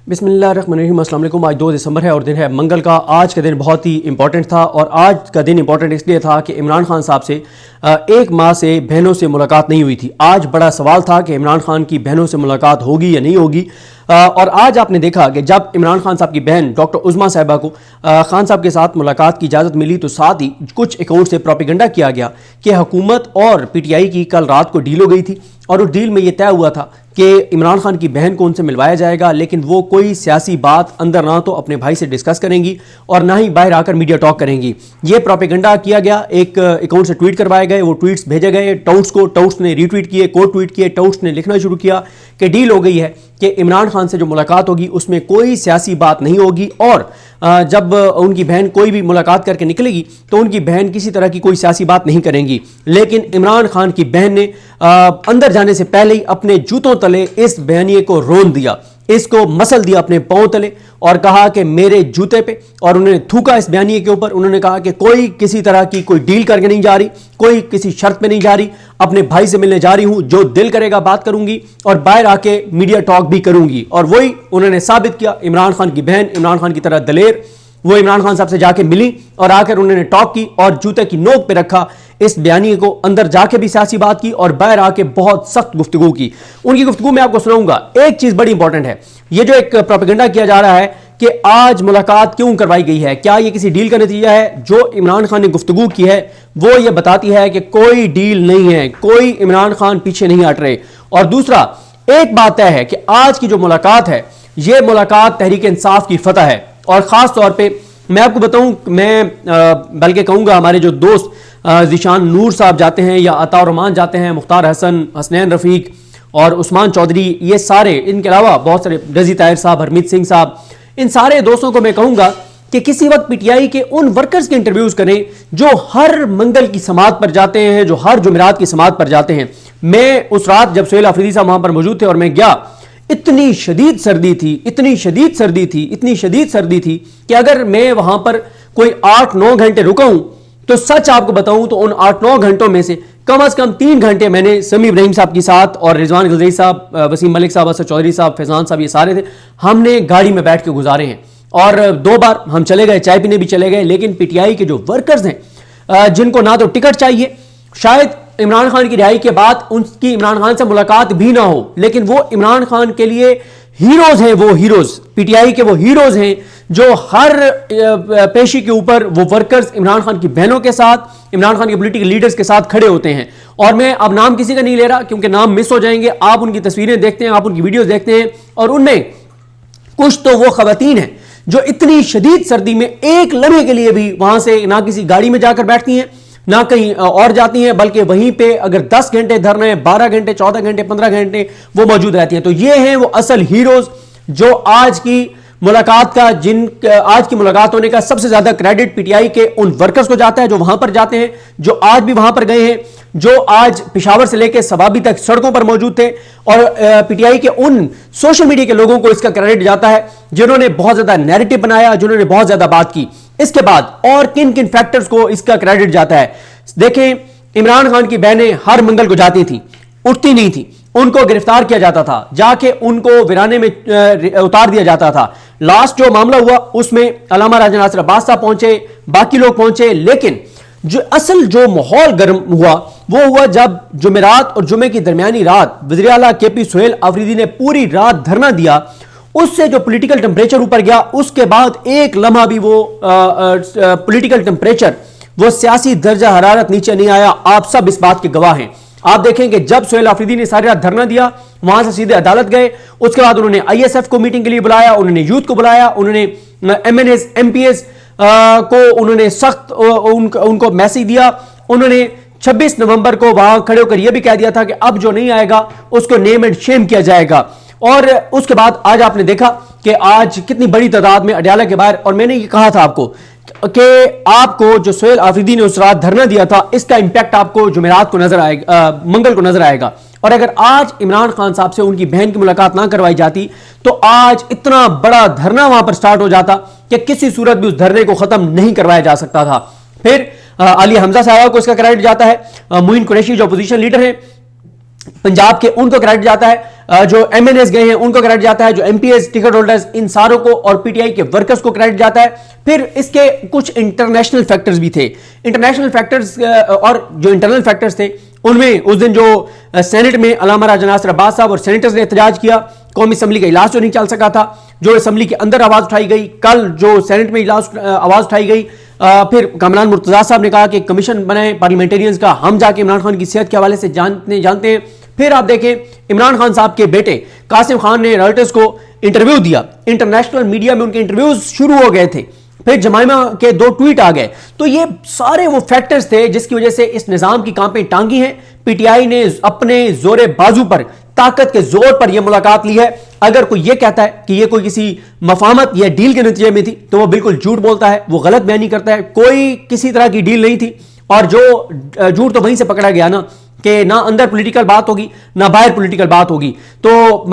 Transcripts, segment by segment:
बिस्मिल्लाहिर्रहमानिर्रहीम। अस्सलाम वालेकुम। आज 2 दिसंबर है और दिन है मंगल का। आज का दिन बहुत ही इंपॉर्टेंट था और आज का दिन इंपॉर्टेंट इसलिए था कि इमरान खान साहब से 1 माह से बहनों से मुलाकात नहीं हुई थी। आज बड़ा सवाल था कि इमरान खान की बहनों से मुलाकात होगी या नहीं होगी। और आज आपने देखा कि जब इमरान खान साहब की बहन डॉक्टर उज़मा साहिबा को खान साहब के साथ मुलाकात की इजाज़त मिली तो साथ ही कुछ अकाउंट से प्रोपेगेंडा किया गया कि हुकूमत और पीटीआई की कल रात को डील हो गई थी और उस डील में यह तय हुआ था कि इमरान खान की बहन को उनसे मिलवाया जाएगा, लेकिन वो कोई सियासी बात अंदर ना तो अपने भाई से डिस्कस करेंगी और ना ही बाहर आकर मीडिया टॉक करेंगी। ये प्रोपेगेंडा किया गया, एक अकाउंट से ट्वीट करवाए गए, वो ट्वीट्स भेजे गए टाउट्स को, टाउट्स ने रीट्वीट किए, कोट ट्वीट किए, टाउट्स ने लिखना शुरू किया कि डील हो गई है कि इमरान खान से जो मुलाकात होगी उसमें कोई सियासी बात नहीं होगी और जब उनकी बहन कोई भी मुलाकात करके निकलेगी तो उनकी बहन किसी तरह की कोई सियासी बात नहीं करेंगी। लेकिन इमरान खान की बहन ने अंदर जाने से पहले ही अपने जूतों तले इस बयानिए को रोन दिया, इसको मसल दिया अपने पांव तले और कहा कि मेरे जूते पे, और उन्होंने थूका इस बयानिए के ऊपर। उन्होंने कहा कि कोई किसी तरह की कोई डील करके नहीं जा रही, कोई किसी शर्त पे नहीं जा रही, अपने भाई से मिलने जा रही हूं, जो दिल करेगा बात करूंगी और बाहर आके मीडिया टॉक भी करूंगी। और वही उन्होंने साबित किया। इमरान खान की बहन इमरान खान की तरह दलेर, वो इमरान खान साहब से जाके मिली और आकर उन्होंने टॉक की और जूते की नोक पे रखा इस बयानिए को, अंदर जाके भी सियासी बात की और बाहर आके बहुत सख्त गुफ्तगू की। उनकी गुफ्तगू में आपको सुनाऊंगा। एक चीज बड़ी इंपॉर्टेंट है, ये जो एक प्रोपेगेंडा किया जा रहा है कि आज मुलाकात क्यों करवाई गई है, क्या ये किसी डील का नतीजा है? जो इमरान खान ने गुफ्तगू की है वो ये बताती है कि कोई डील नहीं है, कोई इमरान खान पीछे नहीं हट रहे। और दूसरा, एक बात तय है कि आज की जो मुलाकात है ये मुलाकात तहरीक इंसाफ की फतह है। और खास तौर पे मैं आपको बताऊं, मैं बल्कि कहूंगा हमारे जो दोस्त ज़ीशान नूर साहब जाते हैं या अता रहमान जाते हैं, मुख्तार हसन, हसनैन रफीक और उस्मान चौधरी, ये सारे, इनके अलावा बहुत सारे, रजी ताहिर साहब, हरमीत सिंह साहब, इन सारे दोस्तों को मैं कहूंगा कि किसी वक्त पीटीआई के उन वर्कर्स के इंटरव्यूज करें जो हर मंगल की समात पर जाते हैं, जो हर जुमेरात की समात पर जाते हैं। मैं उस रात जब सुहेल आफरीदी साहब वहां पर मौजूद थे और मैं गया, इतनी शदीद सर्दी थी, इतनी शदीद सर्दी थी, इतनी शदीद सर्दी थी कि अगर मैं वहां पर कोई 8-9 घंटे रुका हूं तो सच आपको बताऊं तो उन 8-9 घंटों में से कम 3 घंटे मैंने समी इब्राहिम साहब के साथ और रिजवान गलजई साहब, वसीम मलिक साहब, असद चौधरी साहब, फैजान साहब, ये सारे थे, हमने गाड़ी में बैठ के गुजारे हैं। और 2 बार हम चले गए, चाय पीने भी चले गए। लेकिन पीटीआई के जो वर्कर्स हैं जिनको ना तो टिकट चाहिए, शायद इमरान खान की रिहाई के बाद उनकी इमरान खान से मुलाकात भी ना हो, लेकिन वो इमरान खान के लिए हीरोज हैं, वो हीरोज, पीटीआई के वो हीरोज हैं जो हर पेशी के ऊपर वो वर्कर्स इमरान खान की बहनों के साथ, इमरान खान के पॉलिटिकल लीडर्स के साथ खड़े होते हैं। और मैं अब नाम किसी का नहीं ले रहा क्योंकि नाम मिस हो जाएंगे। आप उनकी तस्वीरें देखते हैं, आप उनकी वीडियोस देखते हैं और उनमें कुछ तो वो खवातीन हैं जो इतनी शदीद सर्दी में एक लम्हे के लिए भी वहां से ना किसी गाड़ी में जाकर बैठती हैं, ना कहीं और जाती हैं, बल्कि वहीं पे अगर 10 घंटे धरना है, 12 घंटे, 14 घंटे, 15 घंटे वो मौजूद रहती हैं। तो ये हैं वो असल हीरोज जो आज की मुलाकात का, आज की मुलाकात होने का सबसे ज्यादा क्रेडिट पीटीआई के उन वर्कर्स को जाता है जो वहां पर जाते हैं, जो आज भी वहां पर गए हैं, जो आज पेशावर से लेकर सवाबी तक सड़कों पर मौजूद थे। और पीटीआई के उन सोशल मीडिया के लोगों को इसका क्रेडिट जाता है जिन्होंने बहुत ज्यादा नैरेटिव बनाया, जिन्होंने बहुत ज्यादा बात की। इसके बाद और किन किन फैक्टर्स को इसका क्रेडिट जाता है? देखें, इमरान खान की बहनें हर मंगल को जाती थी, उठती नहीं थी, उनको गिरफ्तार किया जाता था, जाके उनको वीराने में उतार दिया जाता था। लास्ट जो मामला हुआ उसमें अल्लामा राजा नासिर अब्बास साहब पहुंचे, बाकी लोग पहुंचे, लेकिन जो असल जो माहौल गर्म हुआ वो हुआ जब जुमेरात और जुमे की दरमियानी रात वज़ीर आला केपी सुहेल आफरीदी ने पूरी रात धरना दिया। उससे जो पॉलिटिकल टेम्परेचर ऊपर गया, उसके बाद एक लम्हा भी वो पॉलिटिकल टेम्परेचर, वो सियासी दर्जा हरारत नीचे नहीं आया। आप सब इस बात के गवाह हैं। आप देखेंगे जब सुहेल आफरीदी ने सारी रात धरना दिया, वहां से सीधे अदालत गए, उसके बाद उन्होंने आईएसएफ को मीटिंग के लिए बुलाया, उन्होंने यूथ को बुलाया, उन्होंने एमएनएस एमपीएस को उन्होंने सख्त उनको मैसेज दिया। उन्होंने 26 नवंबर को वहां खड़े होकर यह भी कह दिया था कि अब जो नहीं आएगा उसको नेम एंड शेम किया जाएगा। और उसके बाद आज आपने देखा कि आज कितनी बड़ी तादाद में अडयाला के बाहर, और मैंने ये कहा था आपको कि आपको जो सुहेल आफरीदी ने उस रात धरना दिया था, इसका इंपैक्ट आपको जुमेरात को नजर आएगा, मंगल को नजर आएगा। और अगर आज इमरान खान साहब से उनकी बहन की मुलाकात ना करवाई जाती तो आज इतना बड़ा धरना वहां पर स्टार्ट हो जाता कि किसी सूरत भी उस धरने को खत्म नहीं करवाया जा सकता था। फिर आलिया हमजा साहब को इसका क्रेडिट जाता है। मोइन कुरैशी जो अपोजिशन लीडर हैं पंजाब के, उनको क्रेडिट जाता है। جو ایم این ایز گئے ہیں ان کو کریڈٹ جاتا ہے, جو M Ps ticket holders ان ساروں کو اور پی ٹی آئی کے ورکرز کو کریڈٹ جاتا ہے. پھر اس کے کچھ انٹرنیشنل فیکٹرز بھی تھے. انٹرنیشنل فیکٹرز اور جو انٹرنل فیکٹرز تھے ان میں اس دن جو سینٹ میں علامہ راجہ ناصر عباس صاحب اور سینیٹرز نے احتجاج کیا, قومی اسمبلی کا اجلاس جو نہیں چل سکا تھا, جو اسمبلی کے اندر آواز اٹھائی گئی, کل جو سینٹ میں اجلاس آواز اٹھائی گئی, پھر کامران مرتضیٰ صاحب نے کہا کہ کمیشن بنائے پارلیمنٹیرینز کا, ہم جا کے عمران خان کی صحت کے حوالے سے جانتے ہیں. پھر آپ دیکھیں عمران خان صاحب کے بیٹے قاسم خان نے رائٹرز کو انٹرویو دیا, انٹرنیشنل میڈیا میں ان کے انٹرویوز شروع ہو گئے تھے, پھر جمائمہ کے 2 ٹویٹ آ گئے. تو یہ سارے وہ فیکٹرز تھے جس کی وجہ سے اس نظام کی کانپیں ٹانگی ہیں. پی ٹی آئی نے اپنے زور بازو پر, طاقت کے زور پر یہ ملاقات لی ہے. اگر کوئی یہ کہتا ہے کہ یہ کوئی کسی مفاہمت یا ڈیل کے نتیجے میں تھی تو وہ بالکل جھوٹ بولتا ہے, وہ غلط بیانی کرتا ہے. کوئی کسی طرح کی ڈیل نہیں تھی, اور جو جھوٹ تو وہیں سے پکڑا گیا نا کہ نہ اندر پولیٹیکل بات ہوگی نہ باہر پولیٹیکل بات ہوگی. تو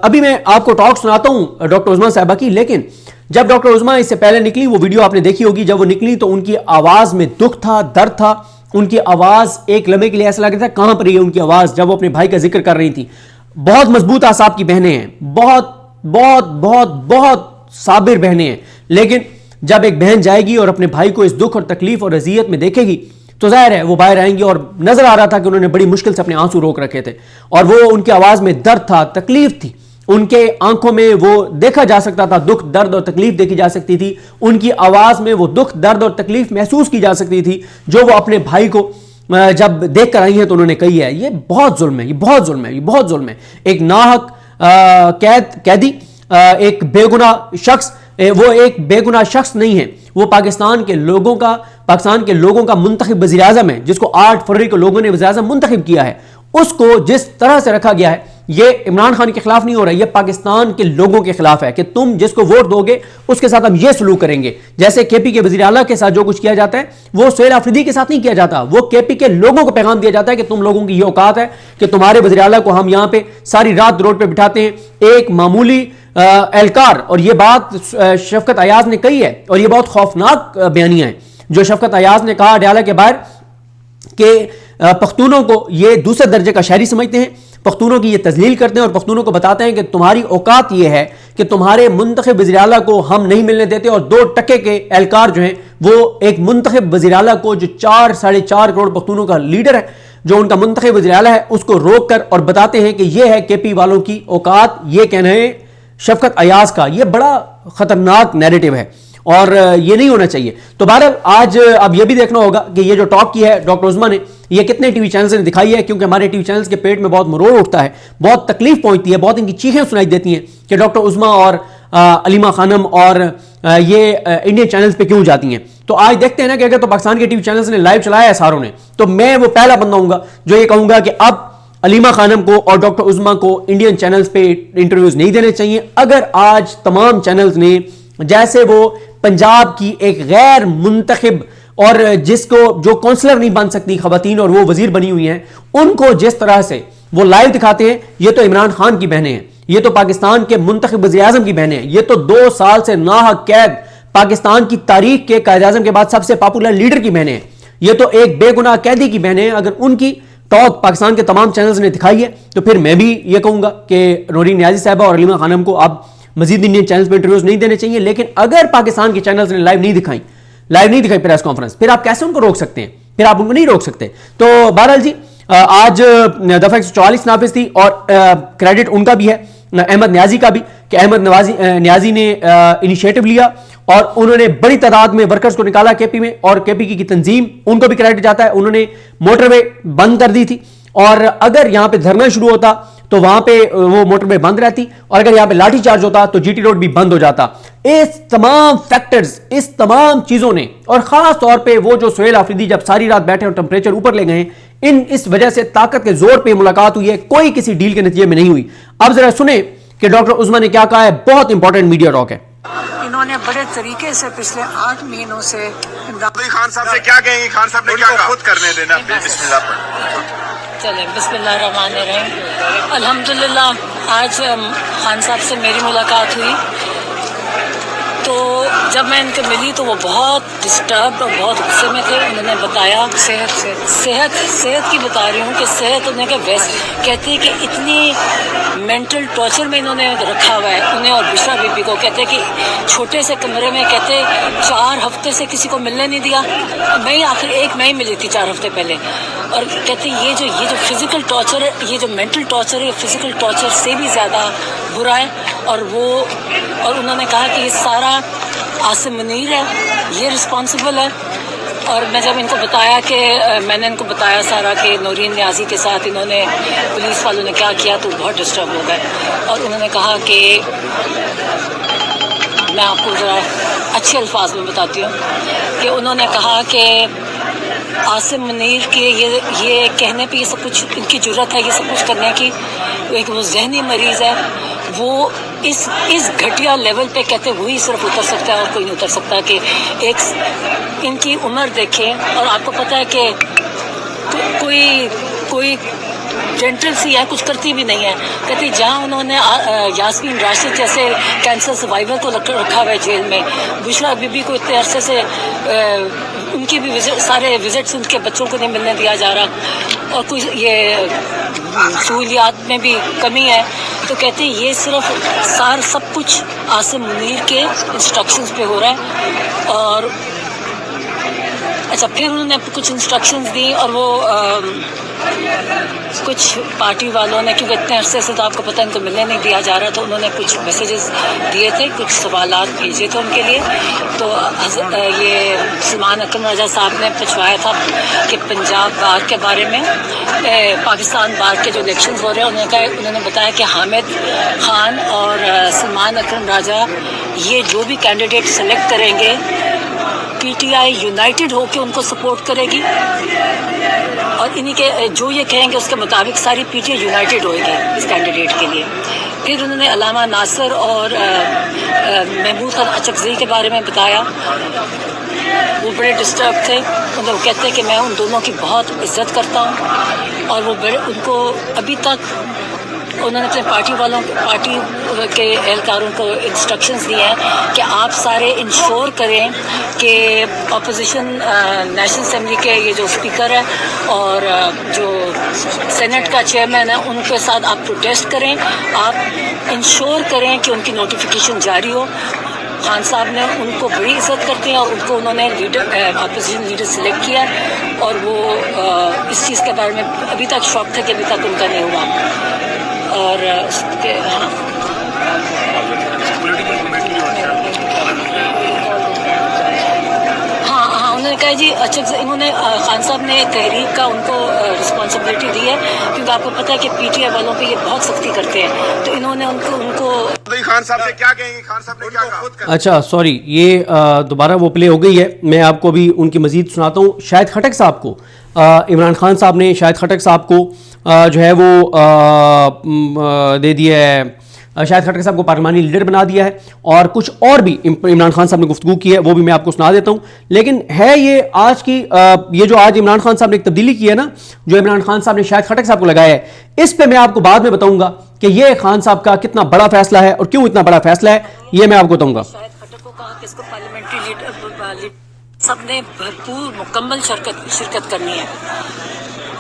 ابھی میں آپ کو ٹاک سناتا ہوں ڈاکٹر عظمیٰ صاحبہ کی, لیکن جب ڈاکٹر عظمیٰ اس سے پہلے نکلی, وہ ویڈیو آپ نے دیکھی ہوگی, جب وہ نکلی تو ان کی آواز میں دکھ تھا, درد تھا. ان کی آواز ایک لمحے کے لیے ایسا لگ رہا تھا کہاں پر ہے ان کی آواز, جب وہ اپنے بھائی کا ذکر کر رہی تھی. بہت مضبوط اعصاب کی بہنیں ہیں, بہت بہت بہت بہت صابر بہنیں ہیں, لیکن جب ایک بہن جائے گی اور اپنے بھائی کو اس دکھ اور تکلیف اور اذیت میں دیکھے گی تو ظاہر ہے وہ باہر آئیں گی. اور نظر آ رہا تھا کہ انہوں نے بڑی مشکل سے اپنے آنسو روک رکھے تھے, اور وہ ان کی آواز میں درد تھا, تکلیف تھی, ان کے آنکھوں میں وہ دیکھا جا سکتا تھا, دکھ درد اور تکلیف دیکھی جا سکتی تھی, ان کی آواز میں وہ دکھ درد اور تکلیف محسوس کی جا سکتی تھی جو وہ اپنے بھائی کو جب دیکھ کر آئی ہیں تو انہوں نے کہی ہے یہ بہت ظلم ہے, یہ بہت ظلم ہے, یہ بہت ظلم ہے. ایک ناحق قیدی, ایک بے گناہ شخص, وہ ایک بے گناہ شخص نہیں ہے, وہ پاکستان کے لوگوں کا منتخب وزیر اعظم ہے, جس کو 8 فروری کو لوگوں نے وزیر اعظم منتخب کیا ہے. اس کو جس طرح سے رکھا گیا ہے یہ عمران خان کے خلاف نہیں ہو رہا ہے, یہ پاکستان کے لوگوں کے خلاف ہے کہ تم جس کو ووٹ دو گے اس کے ساتھ ہم یہ سلوک کریں گے. جیسے کے پی کے وزیر اعلیٰ کے ساتھ جو کچھ کیا جاتا ہے وہ سہیل آفریدی کے ساتھ نہیں کیا جاتا, وہ کے پی کے لوگوں کو پیغام دیا جاتا ہے کہ تم لوگوں کی یہ اوقات ہے کہ تمہارے وزیر اعلیٰ کو ہم یہاں پہ ساری رات روڈ پہ بٹھاتے ہیں. ایک معمولی اہلکار, اور یہ بات شفقت ایاز نے کہی ہے, اور یہ بہت خوفناک بیانیہ ہے جو شفقت ایاز نے کہا اڈیالہ کے باہر کہ پختونوں کو یہ دوسرے درجے کا شہری سمجھتے ہیں, پختونوں کی یہ تذلیل کرتے ہیں, اور پختونوں کو بتاتے ہیں کہ تمہاری اوقات یہ ہے کہ تمہارے منتخب وزیر اعلیٰ کو ہم نہیں ملنے دیتے. اور 2 ٹکے کے اہلکار جو ہیں وہ ایک منتخب وزیر اعلیٰ کو جو 4.5 کروڑ پختونوں کا لیڈر ہے, جو ان کا منتخب وزیر اعلیٰ ہے, اس کو روک کر اور بتاتے ہیں کہ یہ ہے کے پی والوں کی اوقات. یہ کہنا ہے شفقت ایاز کا, یہ بڑا خطرناک نیریٹو ہے اور یہ نہیں ہونا چاہیے. تو بہرحال آج اب یہ بھی دیکھنا ہوگا کہ یہ جو ٹاک کی ہے ڈاکٹر عظمیٰ نے, یہ کتنے ٹی وی چینلز نے دکھائی ہے, کیونکہ ہمارے ٹی وی چینلز کے پیٹ میں بہت مروڑ اٹھتا ہے, بہت تکلیف پہنچتی ہے, بہت ان کی چیخیں سنائی دیتی ہیں کہ ڈاکٹر عظمیٰ اور علیمہ خانم اور یہ انڈین چینلز پہ کیوں جاتی ہیں. تو آج دیکھتے ہیں نا کہ اگر تو پاکستان کے ٹی وی چینلز نے لائیو چلایا ہے ساروں نے, تو میں وہ پہلا بندہ ہوں گا جو یہ کہوں گا کہ اب علیمہ خانم کو اور ڈاکٹر عظمیٰ کو انڈین چینلز پہ انٹرویوز نہیں دینے چاہیے. اگر آج تمام چینلز نے جیسے وہ پنجاب کی ایک غیر منتخب اور جس کو جو کونسلر نہیں بن سکتی خواتین اور وہ وزیر بنی ہوئی ہیں, ان کو جس طرح سے وہ لائیو دکھاتے ہیں, یہ تو عمران خان کی بہنیں ہیں, یہ تو پاکستان کے منتخب وزیر اعظم کی بہنیں ہیں, یہ تو 2 سال سے ناحق قید پاکستان کی تاریخ کے قائد اعظم کے بعد سب سے پاپولر لیڈر کی بہنیں ہیں, یہ تو ایک بے گناہ قیدی کی بہنیں ہیں. اگر ان کی ٹاک پاکستان کے تمام چینلز نے دکھائی ہے تو پھر میں بھی یہ کہوں گا کہ نورین نیازی صاحبہ اور علیمہ خانم کو اب مزید انڈین چینلز پہ انٹرویوز نہیں دینے چاہیے. لیکن اگر پاکستان کے چینلز نے لائیو نہیں دکھائی پریس کانفرنس, پھر آپ کیسے ان کو روک سکتے ہیں, پھر آپ ان کو نہیں روک سکتے. تو بہرحال جی آج دفعہ 144 نافذ تھی اور کریڈٹ ان کا بھی ہے, احمد نیازی کا بھی, کہ احمد نیازی نے انیشیٹو لیا اور انہوں نے بڑی تعداد میں ورکرز کو نکالا کے پی میں, اور کے پی کی تنظیم ان کو بھی کریڈٹ جاتا ہے. انہوں نے موٹر وے بند کر دی تھی, اور اگر یہاں پہ دھرنا شروع ہوتا تو وہاں پہ وہ موٹر وے بند رہتی, اور اگر یہاں پہ لاٹھی چارج ہوتا تو جی ٹی روڈ بھی بند ہو جاتا. اس تمام فیکٹرز, اس تمام چیزوں نے, اور خاص طور پہ وہ جو سہیل آفریدی جب ساری رات بیٹھے اور ٹمپریچر اوپر لے گئے, اس وجہ سے طاقت کے زور پہ ملاقات ہوئی ہے, کوئی کسی ڈیل کے نتیجے میں نہیں ہوئی. اب ذرا سنیں کہ ڈاکٹر عظمیٰ نے کیا کہا ہے, بہت انپورٹنٹ میڈیا ٹاک ہے. انہوں نے بڑے طریقے سے پچھلے 8 مہینوں سے خان صاحب سے کیا کہیں گے, خان صاحب نے کیا کہا, خود کرنے دینا. بسم اللہ پڑھ. چلیں بسم اللہ الرحمن الرحیم. الحمدللہ آج خان صاحب سے میری ملاقات ہوئی. تو جب میں ان کو ملی تو وہ بہت ڈسٹربڈ اور بہت غصے میں تھے. انہوں نے بتایا صحت کی بتا رہی ہوں کہ صحت انہیں کہ کہتے ہیں کہ اتنی مینٹل ٹارچر میں انہوں نے رکھا ہوا ہے انہیں اور بشرا بی بی کو. کہتے ہیں کہ چھوٹے سے کمرے میں کہتے 4 ہفتے سے کسی کو ملنے نہیں دیا. میں آخر میں ہی ملی تھی 4 ہفتے پہلے. اور کہتے ہیں یہ جو فزیکل ٹارچر ہے, یہ جو مینٹل ٹارچر ہے, فزیکل ٹارچر سے بھی زیادہ برا ہے. اور انہوں نے کہا کہ یہ سارا عاصم منیر ہے, یہ رسپانسبل ہے. اور میں جب ان کو بتایا کہ میں نے ان کو بتایا سارا کہ نورین نیازی کے ساتھ انہوں نے پولیس والوں نے کیا کیا تو بہت ڈسٹرب ہو گئے. اور انہوں نے کہا کہ میں آپ کو ذرا اچھے الفاظ میں بتاتی ہوں کہ انہوں نے کہا کہ عاصم منیر کے یہ کہنے پہ یہ سب کچھ ان کی جرت ہے یہ سب کچھ کرنے کی. ایک وہ ذہنی مریض ہے, وہ اس گھٹیا لیول پہ کہتے وہی صرف اتر سکتا ہے اور کوئی نہیں اتر سکتا. کہ ایک ان کی عمر دیکھیں اور آپ کو پتہ ہے کہ کوئی جینٹل سی ہے, کچھ کرتی بھی نہیں ہے. کہتی جہاں انہوں نے یاسمین راشد جیسے کینسر سروائیور کو رکھا ہوا ہے جیل میں, بشرا بی بی کو اتنے عرصے سے ان کی بھی سارے وزٹس ان کے بچوں کو نہیں ملنے دیا جا رہا, اور کوئی یہ سہولیات میں بھی کمی ہے. تو کہتے ہیں یہ صرف سب کچھ عاصم منیر کے انسٹرکشنز پہ ہو رہا ہے. اور اچھا پھر انہوں نے کچھ انسٹرکشنز دی اور وہ کچھ پارٹی والوں نے, کیونکہ اتنے عرصے سے تو آپ کو پتہ ان کو ملنے نہیں دیا جا رہا, تو انہوں نے کچھ میسیجز دیے تھے, کچھ سوالات بھیجے تھے ان کے لیے. تو یہ سلمان اکرم راجہ صاحب نے پوچھوایا تھا کہ پنجاب بار کے بارے میں, پاکستان بار کے جو الیکشنز ہو رہے ہیں انہوں نے بتایا کہ حامد خان اور سلمان اکرم راجہ یہ جو بھی کینڈیڈیٹ سلیکٹ کریں گے پی ٹی آئی یونائٹڈ ہو کے ان کو سپورٹ کرے گی, اور انہی کے جو یہ کہیں گے اس کے مطابق ساری پی ٹی آئی یونائٹڈ ہوئے گی اس کینڈیڈیٹ کے لیے. پھر انہوں نے علامہ ناصر اور محمود خان اچکزئی کے بارے میں بتایا, وہ بڑے ڈسٹرب تھے. وہ کہتے ہیں کہ میں ان دونوں کی بہت عزت کرتا ہوں, اور وہ ان کو ابھی تک انہوں نے اپنے پارٹی کے اہلکاروں کو انسٹرکشنز دیے ہیں کہ آپ سارے انشور کریں کہ اپوزیشن نیشنل اسمبلی کے یہ جو اسپیکر ہے اور جو سینٹ کا چیئرمین ہے ان کے ساتھ آپ پروٹیسٹ کریں, آپ انشور کریں کہ ان کی نوٹیفیکیشن جاری ہو. خان صاحب نے ان کو بڑی عزت کرتے ہیں اور ان کو انہوں نے اپوزیشن لیڈر سلیکٹ کیا, اور وہ اس چیز کے بارے میں ابھی تک شوق تھا کہ ابھی تک ان کا نہیں ہوا. اور ہاں انہوں نے کہا جی اچھا, انہوں نے خان صاحب نے تحریک کا ان کو رسپانسبلٹی دی ہے, کیونکہ آپ کو پتہ ہے کہ پی ٹی آئی والوں پہ یہ بہت سختی کرتے ہیں. تو انہوں نے ان کو خان صاحب سے کیا کہیں گے, خان صاحب نے کیا کہا؟ اچھا سوری, یہ دوبارہ وہ پلے ہو گئی ہے. میں آپ کو بھی ان کی مزید سناتا ہوں. شاہد خٹک صاحب کو عمران خان صاحب نے شاہد خٹک صاحب کو جو ہے وہ دے دیا ہے, شاہد خٹک صاحب کو پارلیمانی لیڈر بنا دیا ہے, اور کچھ اور بھی عمران خان صاحب نے گفتگو کی ہے, وہ بھی میں آپ کو سنا دیتا ہوں. لیکن ہے یہ آج کی یہ جو آج عمران خان صاحب نے ایک تبدیلی کی ہے نا, جو عمران خان صاحب نے شاہد خٹک صاحب کو لگایا ہے, اس پہ میں آپ کو بعد میں بتاؤں گا کہ یہ خان صاحب کا کتنا بڑا فیصلہ ہے اور کیوں اتنا بڑا فیصلہ ہے, یہ میں آپ کو بتاؤں گا. شاہد خٹک کو کہا کہ اس کو پارلیمنٹری لیڈر سب نے بھرپور مکمل شرکت کرنی ہے.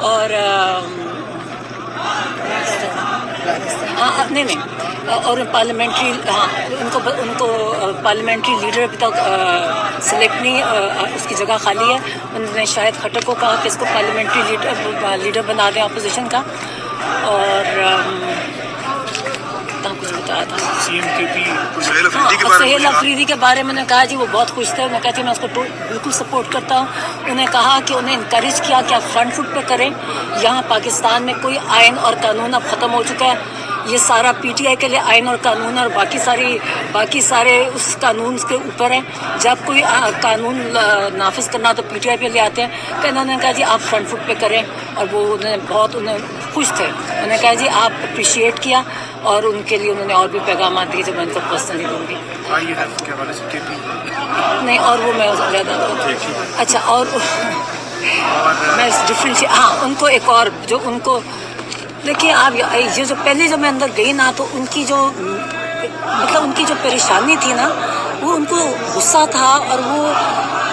اور نہیں اور پارلیمنٹری ان کو پارلیمنٹری لیڈر ابھی تک سلیکٹ نہیں, اس کی جگہ خالی ہے. انہوں نے شاہد خٹک کو کہا کہ اس کو پارلیمنٹری لیڈر بنا دیں اپوزیشن کا. اور کچھ بتایا تھا سہیل افریدی کے بارے میں. نے کہا جی وہ بہت خوش تھے, انہوں نے کہا جی میں اس کو بالکل سپورٹ کرتا ہوں. انہیں کہا کہ انہیں انکریج کیا کہ آپ فرنٹ فٹ پہ کریں. یہاں پاکستان میں کوئی آئین اور قانون اب ختم ہو چکا ہے, یہ سارا پی ٹی آئی کے لیے آئین اور قانون اور باقی سارے اس قانون کے اوپر ہیں. جب کوئی قانون نافذ کرنا تو پی ٹی آئی پہ لے آتے ہیں. کہ انہوں نے کہا جی آپ فرنٹ فٹ پہ کریں, اور وہ انہیں خوش تھے. انہوں نے کہا جی آپ اپریشیٹ کیا, اور ان کے لیے انہوں نے اور بھی پیغامات دیے جو میں ان کو پرسنلی دوں گی. نہیں اور وہ میں زیادہ اچھا, اور میں ڈفرینٹ ان کو ایک اور جو ان کو دیکھیے آپ یہ جو پہلے جب میں اندر گئی نا تو ان کی جو मतलब उनकी जो परेशानी थी ना, वो उनको गुस्सा था और वो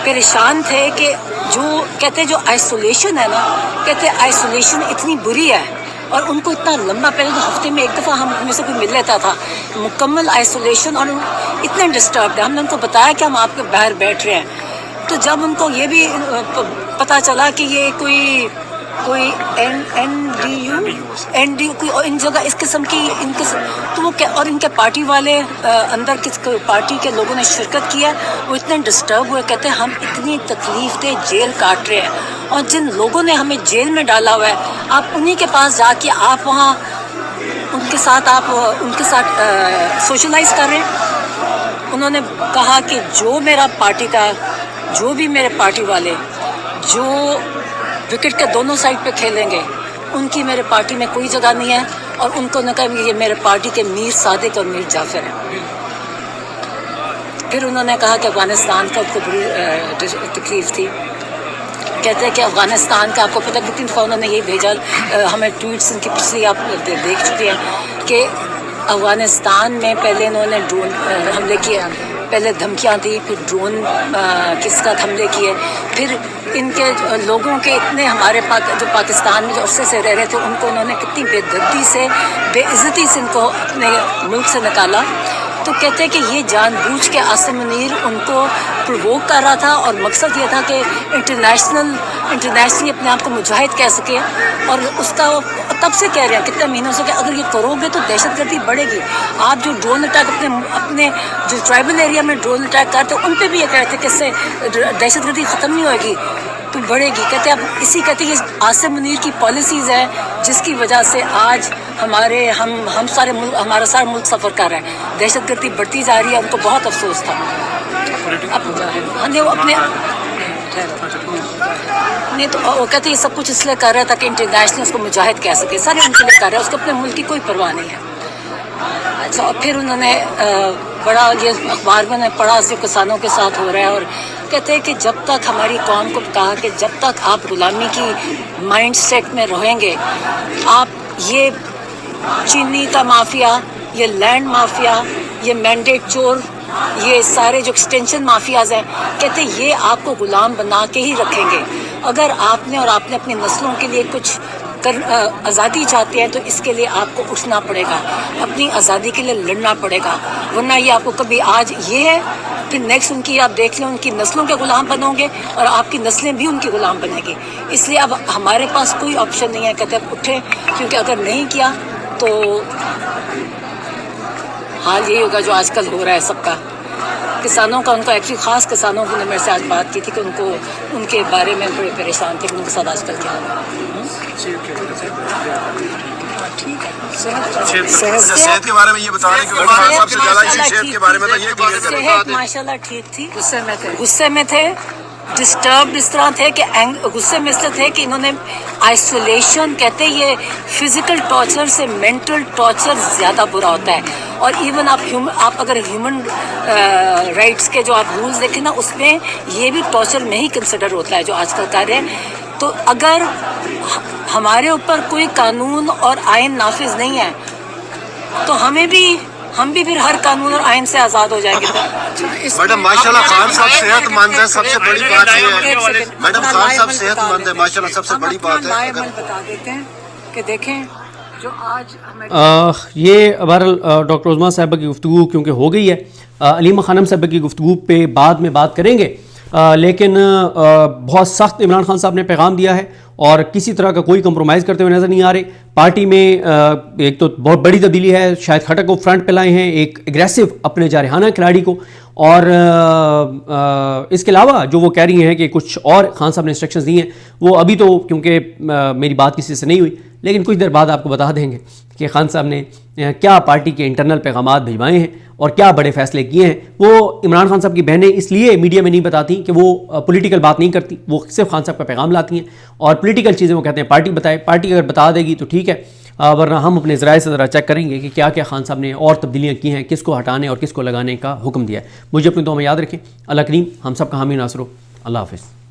परेशान थे कि जो कहते जो आइसोलेशन है ना, कहते आइसोलेशन इतनी बुरी है और उनको इतना लंबा, पहले तो हफ्ते में एक दफ़ा हम में से कोई मिल लेता था, मुकम्मल आइसोलेशन, और इतने डिस्टर्ब है। हमने उनको बताया कि हम आपके बाहर बैठ रहे हैं, तो जब उनको ये भी पता चला कि ये कोई NDU कोई और इन जगह इस किस्म की तो वो क्या, और इनके पार्टी वाले अंदर किस पार्टी के लोगों ने शिरकत किया, वो इतने डिस्टर्ब हुए, कहते हैं हम इतनी तकलीफ दे जेल काट रहे हैं और जिन लोगों ने हमें जेल में डाला हुआ है, आप उन्हीं के पास जाके आप वहाँ उनके साथ सोशलाइज कर रहे हैं। उन्होंने कहा कि जो भी मेरे पार्टी वाले जो विकेट के दोनों साइड पे खेलेंगे, उनकी मेरे पार्टी में कोई जगह नहीं है, और उनको न कहा ये मेरे पार्टी के मीर सादिक और मीर जाफर हैं। फिर उन्होंने कहा कि अफगानिस्तान का उनको बड़ी तकलीफ थी, कहते हैं कि अफगानिस्तान का आपको पता कितनी दफ़ा उन्होंने यही भेजा, हमें ट्वीट्स इनकी पिछली आप देख चुके हैं कि अफगानिस्तान में पहले इन्होंने ड्रोन हमले किए, पहले धमकियाँ दी, फिर ड्रोन के साथ हमले किए, फिर इनके लोगों के इतने हमारे जो पाकिस्तान में जो अरसे से रह रहे थे, उनको उन्होंने कितनी बेदर्दी से, बेइज्जती से इनको अपने मुल्क से निकाला। तो कहते हैं कि ये जानबूझ के आसिम मुनीर उनको प्रोवोक कर रहा था और मकसद ये था कि इंटरनेशनली अपने आप को मुजाहिद कह सके, और उसका तब से कह रहे हैं कितने महीनों से कि अगर ये करोगे तो दहशतगर्दी बढ़ेगी। आप जो ड्रोन अटैक अपने जो ट्राइबल एरिया में ड्रोन अटैक करते उन पर भी ये कहते हैं कि इससे दहशतगर्दी ख़त्म नहीं होगी तो बढ़ेगी। कहते हैं अब इसी कहते हैं ये आसिम मुनीर की पॉलिसीज़ हैं जिसकी वजह से आज हमारा सारा मुल्क सफ़र कर रहा है, दहशतगर्दी बढ़ती जा रही है। उनको बहुत अफसोस था। वो अपने नहीं तो वो कहते ये सब कुछ इसलिए कर रहा था कि इंटरनेशनल उसको मुजाहिद कह सके, सारे उनके लिए कर रहे हैं, उसको अपने मुल्क की कोई परवाह नहीं है। अच्छा, और फिर उन्होंने बड़ा ये अखबार में पढ़ा जो किसानों के साथ हो रहा है, और कहते हैं कि जब तक हमारी कौम को कहा कि जब तक आप गुलामी की माइंड सेट में रहेंगे, आप ये चीनी का माफिया, ये लैंड माफिया, ये मैंडेट चोर, ये सारे जो एक्सटेंशन माफियाज हैं, कहते हैं ये आपको गुलाम बना के ही रखेंगे। अगर आपने अपनी नस्लों के लिए कुछ आज़ादी चाहते हैं तो इसके लिए आपको उठना पड़ेगा, अपनी आज़ादी के लिए लड़ना पड़ेगा, वरना ये आपको कभी आज ये है फिर नेक्स्ट उनकी आप देख लें उनकी नस्लों के गुलाम बनोगे और आपकी नस्लें भी उनकी गुलाम बनेगी। इसलिए अब हमारे पास कोई ऑप्शन नहीं है, कहते हैं उठें, क्योंकि अगर नहीं किया तो हाल यही होगा जो आजकल हो रहा है सबका। किसानों का उनको एक्चुअली ख़ास किसानों की मेरे से आज बात की थी कि उनको उनके बारे में बड़े परेशान थे कि उनके साथ आजकल क्या हो रहा है। सेहत के बारे में ये बता रहे हैं सबसे ज़्यादा इसी सेहत के बारे में तो ये सेहत माशाल्लाह ठीक थी। गुस्से में थे, डिस्टर्ब इस तरह थे कि गुस्से में इसलिए थे कि इन्होंने आइसोलेशन, कहते हैं ये फिजिकल टॉर्चर से मेंटल टॉर्चर ज़्यादा बुरा होता है। और इवन आप अगर ह्यूमन राइट्स के जो आप रूल्स देखें ना, उसमें ये भी टॉर्चर में ही कंसिडर होता है जो आजकल कर रहे हैं। तो अगर हमारे ऊपर कोई कानून और आइन नाफिज नहीं है तो हम भी फिर हर कानून और आइन से आज़ाद हो जाएंगे। मैडम माशाल्लाह खान साहब सेहतमंद है, सबसे बड़ी बात ये है। मैडम खान साहब सेहतमंद है माशाल्लाह, सबसे बड़ी बात है। बता देते हैं कि देखें जो आज ये बहरहाल डॉक्टर उज़मा साहिबा की गुफ्तगू क्योंकि हो गई है, अलीमा खानम साहिबा की गुफ्तगू पे बाद में बात करेंगे, लेकिन बहुत सख्त इमरान खान साहब ने पैगाम दिया है और किसी तरह का कोई कंप्रोमाइज़ करते हुए नज़र नहीं आ रहे। पार्टी में एक तो बहुत बड़ी तब्दीली है, शायद खटक को फ्रंट पे लाए हैं, एक एग्रेसिव अपने जारहाना खिलाड़ी को, और इसके अलावा जो वो कह रही हैं कि कुछ और खान साहब ने इंस्ट्रक्शंस दी हैं, वो अभी तो क्योंकि मेरी बात किसी से नहीं हुई, लेकिन कुछ देर बाद आपको बता देंगे कि खान साहब ने क्या पार्टी के इंटरनल पैगामात भिजवाए हैं और क्या बड़े फैसले किए हैं। वो इमरान खान साहब की बहनें इसलिए मीडिया में नहीं बताती कि वो पॉलिटिकल बात नहीं करती, वो सिर्फ खान साहब का पैगाम लाती हैं, और पॉलिटिकल चीज़ें वो कहते हैं पार्टी बताए, पार्टी अगर बता देगी तो ठीक है, वरना हम अपने ज़राए से ज़रा चेक करेंगे कि क्या क्या खान साहब ने और तब्दीलियाँ की हैं, किसको हटाने और किसको लगाने का हुक्म दिया है। मुझे अपनी दुआ में याद रखें। अल्लाह करीम हम सब का हामी नासर हो। अल्लाह हाफ़िज़।